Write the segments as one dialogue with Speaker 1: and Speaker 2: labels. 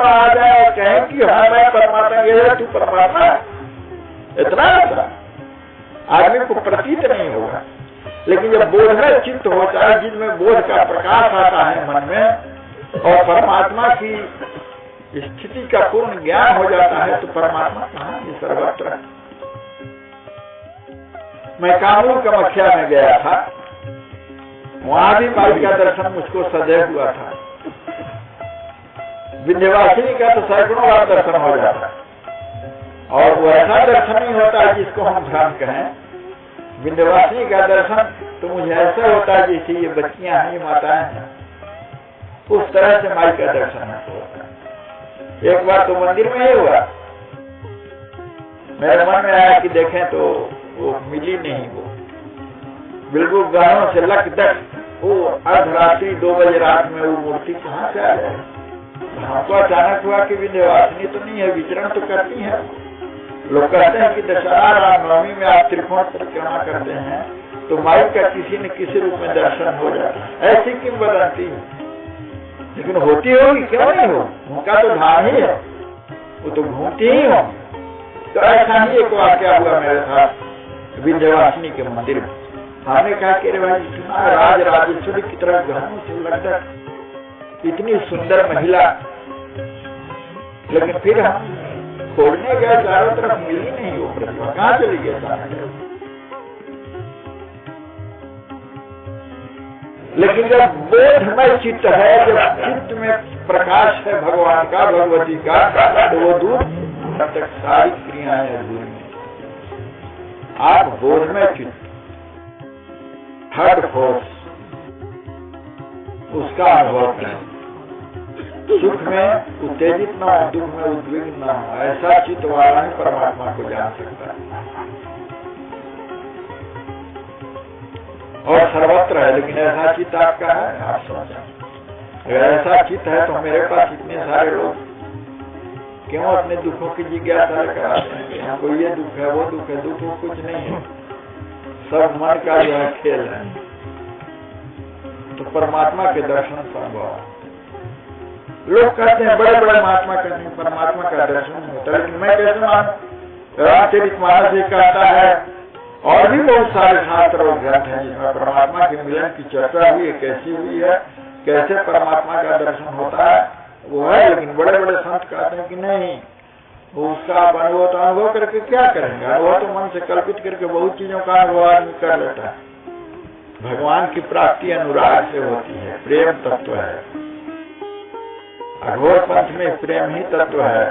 Speaker 1: परमात्मा आ जाए और कहें कि हाँ मैं परमात्मा, ये तू परमात्मा, इतना आदमी को प्रतीत नहीं होगा। लेकिन जब बोध में चित्त होता है, जिसमें बोध का प्रकाश आता है मन में और परमात्मा की स्थिति का पूर्ण ज्ञान हो जाता है, तो परमात्मा कहाँ ये सर्वत्र। मैं कानून कामाख्या में गया था, वहां भी माई का दर्शन मुझको सदैव हुआ था। विंध्यवासिनी का तो सैकड़ों बार दर्शन हो जाता है, और वो ऐसा दर्शन नहीं होता है जिसको हम ध्यान कहें। विंध्यवासिनी का दर्शन तो मुझे ऐसा होता है जैसे ये बच्चियां हैं, ये माताएं हैं, उस तरह से माई का दर्शन होता है। एक बार तो मंदिर में ही हुआ, मेरे मन में आया कि देखें तो वो मिली नहीं, वो बिल्कुल गहनों से लक तक, वो अर्धरात्रि 2 बजे रात में वो मूर्ति कहाँ से आ जाए। हमको अचानक हुआ कि विंध्यवासिनी तो नहीं है, विचरण तो करती है। लोग कहते हैं कि दशहरा रामनवमी में आप त्रिकोण परिक्रमा करते हैं तो माई का किसी न किसी रूप में दर्शन हो जाता है, ऐसी किंवदंती है। लेकिन होती होगी, क्यों नहीं हो, उनका तो ध्यान ही है, वो तो घूमती ही हो। तो ऐसा ही एक वाक्य हुआ मेरे साथ विंध्यवासिनी के मंदिर में। हमने कहा कि भाई इतना राज राजेश्वरी की तरह गहनों से लगता, इतनी सुंदर महिला, लेकिन फिर हम खोजने गए, चारों तरफ मिली नहीं वो प्रतिभा, कहाँ चली गई। लेकिन जब बोधमय चित्त है, जब चित्त में प्रकाश है भगवान का, भगवती का, तो वो दूर तक सारी क्रियाएं अधूरी हैं। आप बोधमय चित्त, थर्ड फोर्स, उसका अनुभव करें। सुख में उत्तेजित न हो, दुख में उद्विग्न न हो, ऐसा चित्त वाला ही परमात्मा को जान सकता है। और सर्वत्र है, लेकिन ऐसा चित्त आपका है, आप सोचें। अगर ऐसा चित्त है तो मेरे पास इतने सारे लोग क्यों अपने दुखों की जिज्ञासा कराते हैं कि हमको ये दुख है, वो दुख है। दुख वो कुछ नहीं है, सब मन का जो है खेल है। तो परमात्मा के दर्शन संभव है। लोग कहते हैं, बड़े बड़े महात्मा कहते हैं परमात्मा का दर्शन नहीं होता, लेकिन मैं कैसे मानूं? रामचरितमानस कहता है, और भी बहुत सारे शास्त्र और ग्रंथ हैं जिसमें परमात्मा के मिलन की चर्चा हुई है, कैसी हुई है, कैसे परमात्मा का दर्शन होता है, वो है। लेकिन बड़े बड़े संत कहते हैं कि नहीं, वो उसका आप अनुभव तो अनुभव करके क्या करेंगे। अनुभव तो मन से कल्पित करके बहुत चीजों का अनुभव आदमी कर लेता है। भगवान की प्राप्ति अनुराग से होती है, प्रेम तत्व है। अघोर पंथ में प्रेम ही तत्व है।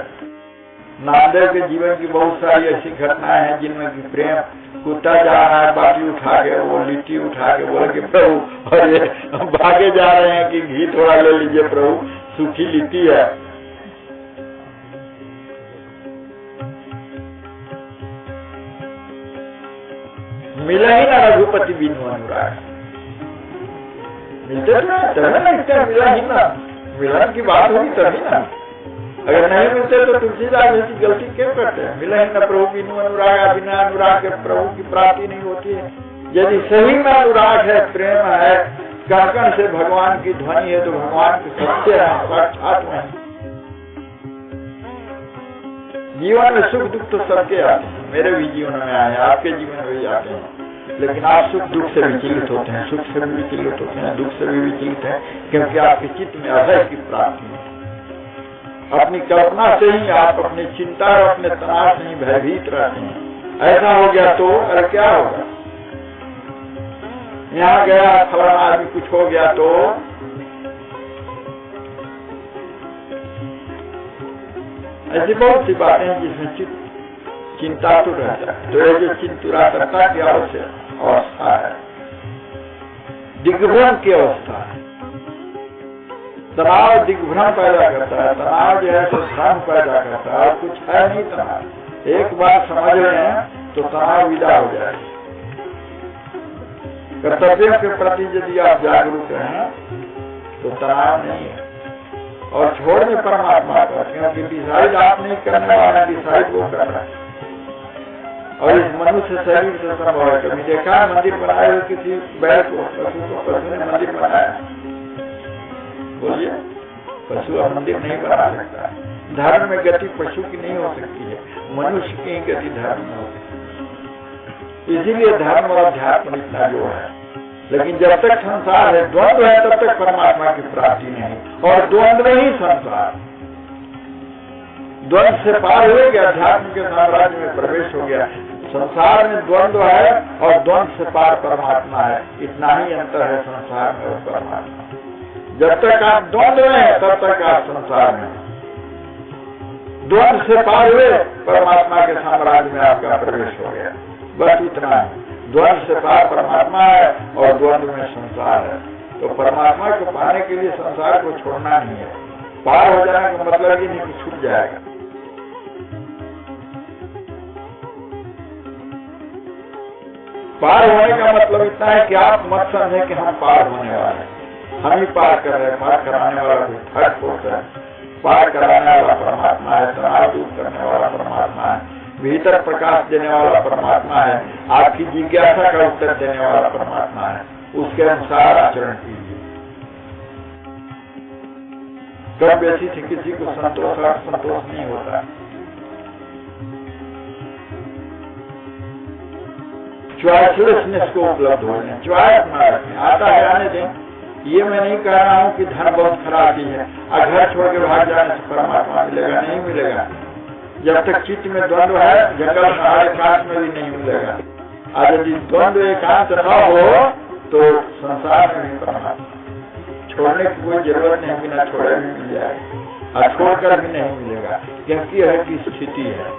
Speaker 1: नामदेव के जीवन की बहुत सारी ऐसी घटनाएं हैं जिनमें कि प्रेम, कुत्ता जा रहा है, बाटी उठा के, वो लिट्टी उठा के बोले कि प्रभु, और ये भागे जा रहे हैं कि घी थोड़ा ले लीजिए प्रभु, सूखी लिट्टी है। मिला ही ना रघुपति बिनु अनुराग, मिलते तो मिला ही ना, मिलन की बात होगी तभी ना। अगर नहीं मिलते तो तुलसीदास ऐसी गलती क्यों करते हैं? मिला ही न प्रभु बिनु अनुराग, बिना अनुराग के प्रभु की प्राप्ति नहीं होती है। यदि सही में अनुराग है, प्रेम है, कण कण से भगवान की ध्वनि है, तो भगवान के सत्य है, साक्षात में। जीवन में सुख दुख तो सबके आते हैं, मेरे भी जीवन में आए, आपके जीवन में भी आते हैं। लेकिन आप सुख दुख से विचलित होते हैं, सुख से भी विचलित होते हैं, दुख से भी विचलित हैं, क्योंकि आपके चित्त में अभय की प्राप्ति है। अपनी कल्पना से ही आप अपनी चिंता और अपने तनाव से ही भयभीत रहते हैं। ऐसा हो गया तो अरे क्या होगा? यहाँ गया फलाना आदमी, कुछ हो गया तो ऐसी बहुत सी बातें हैं जिसमें चिंता तो रहता है। तो ये जो चिंतुरातरता की अवस्था है, दिग्भ्रम की अवस्था है। तनाव दिग्भ्रम पैदा करता है, तनाव जो है तो भ्रम पैदा करता है, और कुछ है नहीं तनाव। एक बार समझ रहे हैं तो तनाव विदा हो जाएगा। कर्तव्यों के प्रति यदि आप जागरूक हैं तो तनाव नहीं है। और छोड़ने परमात्मा का, क्योंकि डिसाइड आप नहीं करने वाला, डिसाइड वो कर रहा है। और इस मनुष्य शरीर से संभव है। कभी देखा है मंदिर बनाए हुए किसी बैल को, पशु ने मंदिर बनाया? बोलिए, पशु अब मंदिर नहीं बना सकता। धर्म में गति पशु की नहीं हो सकती है, मनुष्य की गति धर्म में हो सकती है। इसीलिए धर्म और अध्यात्म इतना जो है, लेकिन जब तक संसार है, द्वंद्व है, तब तक परमात्मा की प्राप्ति नहीं। और द्वंद्व ही संसार, द्वंद्व से पार हो गया, अध्यात्म के साम्राज्य में प्रवेश हो गया। संसार में द्वंद्व है और द्वंद्व से पार परमात्मा है, इतना ही अंतर है संसार में और परमात्मा। जब तक आप द्वंद्व में हैं तब तक आप संसार में, द्वंद्व से पार हुए परमात्मा के साम्राज्य में आपका प्रवेश हो गया, बस इतना है। द्वंद्व से पार परमात्मा है और द्वंद्व में संसार है। तो परमात्मा को पाने के लिए संसार को छोड़ना नहीं है। पार हो जाने का मतलब ही नहीं कि छूट जाएगा। पार होने का मतलब इतना है कि आप मत समझे कि हम पार होने वाले हैं, हम ही पार कर रहे हैं। पार कराने वाला कोई थर्ड फोर्स है, पार कराने वाला परमात्मा है, तनाव दूर करने वाला परमात्मा है, भीतर प्रकाश देने वाला परमात्मा है, आपकी जिज्ञासा का उत्तर देने वाला परमात्मा है। उसके अनुसार आचरण कीजिए। कम बेसी से किसी को संतोष नहीं होता। चॉइसलेसनेस को उपलब्ध हो जाए, चॉइस ना रखें, आता है आने दें। ये मैं नहीं कह रहा हूँ कि धन बहुत खराब चीज है, और घर छोड़ के भाग जाने से परमात्मा मिलेगा, नहीं मिलेगा। जब तक चित्त में द्वंद्व है, जंगल पहाड़ एकांत में भी नहीं मिलेगा। आज यदि द्वंद्व एकांत न हो तो संसार में भी परमात्मा छोड़ने की कोई जरूरत नहीं, बिना छोड़े भी मिल जाएगा और छोड़कर भी नहीं मिलेगा, क्योंकि यह की स्थिति है,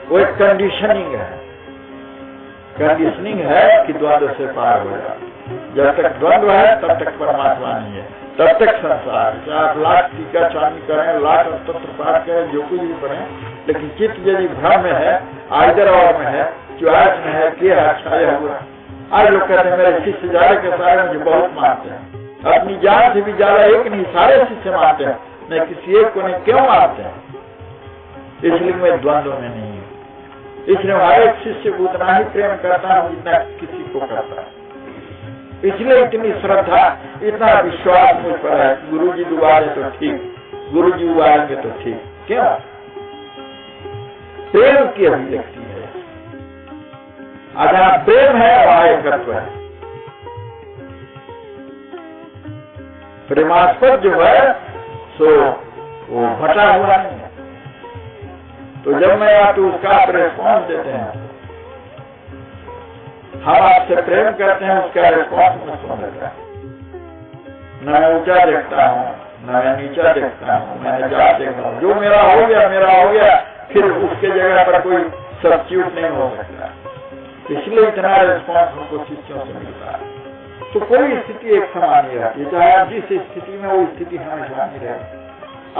Speaker 1: वो एक कंडीशनिंग है। कंडीशनिंग है कि द्वंद्व से पार होगा। जब तक द्वंद्व है तब तक परमात्मा नहीं है, तब तक संसार। चाहे आप लाख टीका चांदी करें, लाख तंत्र पाठ करें, जो कुछ भी करें, लेकिन चित्त यदि भ्रम में है, आइदर और में है, चॉइस में है, क्या अच्छा या बुरा। आज लोग कहते हैं मेरे शिष्य ज्यादा के सारे मुझे बहुत मानते हैं, अपनी जान से भी ज्यादा एक नहीं सारे शिष्य मानते हैं, मैं किसी एक को नहीं। क्यों मानते हैं? इसलिए मैं द्वंद्व में नहीं हूँ। इसलिए हर एक शिष्य को उतना ही प्रेम करता हूँ जितना किसी को करता है। इसलिए इतनी श्रद्धा, इतना विश्वास मुझ पर है। गुरु जी दुआरे तो ठीक, गुरु जी उबारेंगे तो ठीक। क्यों? प्रेम की अभिव्यक्ति है। जहाँ प्रेम है वहाँ एकत्व है। प्रेमास्पद जो है सो वो भटा हुआ नहीं है। तो जब मैं आप तो उसका आप रेस्पॉन्स देते हैं, हम आपसे प्रेम करते हैं, उसका रेस्पॉन्स में सुन लेता है। न मैं ऊंचा देखता हूँ, न मैं नीचा देखता हूँ, मैं जात देखता हूँ। जो मेरा हो गया, फिर उसके जगह पर कोई सब्स्टिट्यूट नहीं हो सकता। इसलिए इतना रेस्पॉन्स हमको शिष्यों से मिलता है। तो कोई स्थिति एक समान नहीं रहती, चाहे आप जिस स्थिति में वो स्थिति हमेशा नहीं रहे।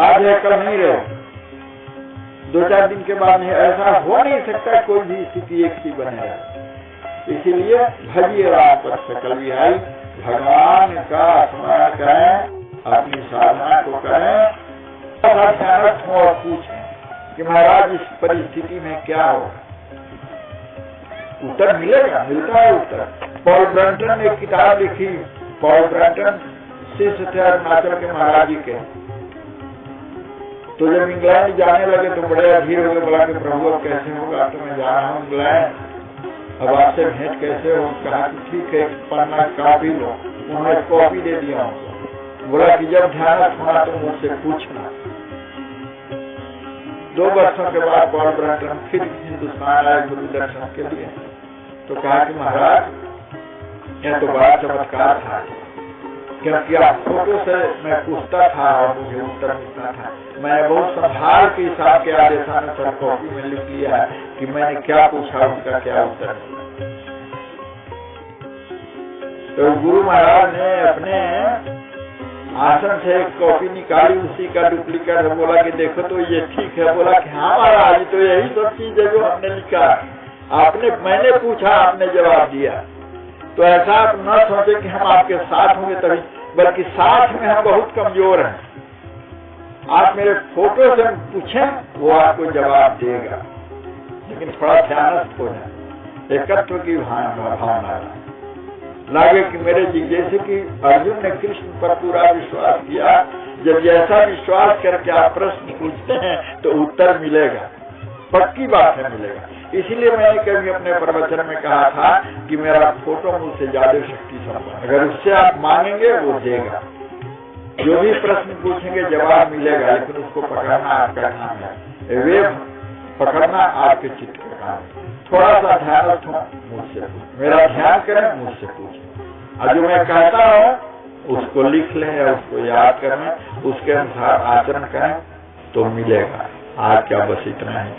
Speaker 1: आज है कल नहीं रहे, 2-4 दिन के बाद नहीं। ऐसा हो नहीं सकता कोई भी स्थिति एक सी बने रहे। इसीलिए भजिए राम पर सकल विहाई, भगवान का स्मरण करें, अपनी साधना को करें और पूछें कि महाराज इस परिस्थिति में क्या हो। उत्तर मिलेगा, मिलता है उत्तर। पॉल ब्रंटन ने एक किताब लिखी। पॉल ब्रंटन शिष्य थे अरुणाचल के महाराज जी के। तो जब इंग्लैंड जाने लगे तो बड़े अधीर हो गए, बोला कि प्रभु अब कैसे होगा, तो मैं जा रहा हूँ इंग्लैंड, अब आपसे भेंट कैसे हो। कहा कि ठीक है, पन्ना कॉपी लो। उन्होंने कॉपी दे दिया हमको। बोला कि जब ध्यान होना तो मुझसे पूछना। 2 वर्षों के बाद पॉल ब्रंटन फिर हिंदुस्तान आए गुरु दर्शन के लिए। तो कहा कि महाराज यह तो बड़ा चमत्कार था, क्योंकि आप फोटो से मैं पूछता था और मुझे उत्तर मिलता था। मैंने बहुत संभाल के हिसाब के आदेशानुसार कॉपी में लिख लिया है कि मैंने क्या पूछा, उनका क्या उत्तर मिला। तो गुरु महाराज ने अपने आसन से एक कॉपी निकाली, उसी का डुप्लीकेट है। बोला कि देखो तो ये ठीक है। बोला कि हाँ महाराज, तो यही सब चीज है जो हमने लिखा। मैंने पूछा, आपने जवाब दिया। तो ऐसा आप न सोचे कि हम आपके साथ होंगे तभी, बल्कि साथ में हम बहुत कमजोर हैं। आप मेरे फोटो से पूछें, वो आपको जवाब देगा, लेकिन थोड़ा ध्यानस्थ हो जाए, एकत्व की भावना लागे कि मेरे जी, जैसे कि अर्जुन ने कृष्ण पर पूरा विश्वास किया, जब ऐसा विश्वास करके आप प्रश्न पूछते हैं तो उत्तर मिलेगा, पक्की बात है मिलेगा। इसीलिए मैंने कभी अपने प्रवचन में कहा था कि मेरा फोटो मुझसे ज्यादा शक्ति संपन्न, अगर उससे आप मांगेंगे वो देगा। जो भी प्रश्न पूछेंगे जवाब मिलेगा, लेकिन उसको पकड़ना आपका काम है, वे पकड़ना आपके चित्त का काम है। थोड़ा सा ध्यान रखो, मुझसे पूछ, मेरा ध्यान करें, मुझसे पूछें, और जो मैं कहता हूँ उसको लिख लें या उसको याद करें, उसके अनुसार आचरण करें तो मिलेगा। आज क्या बस इतना ही।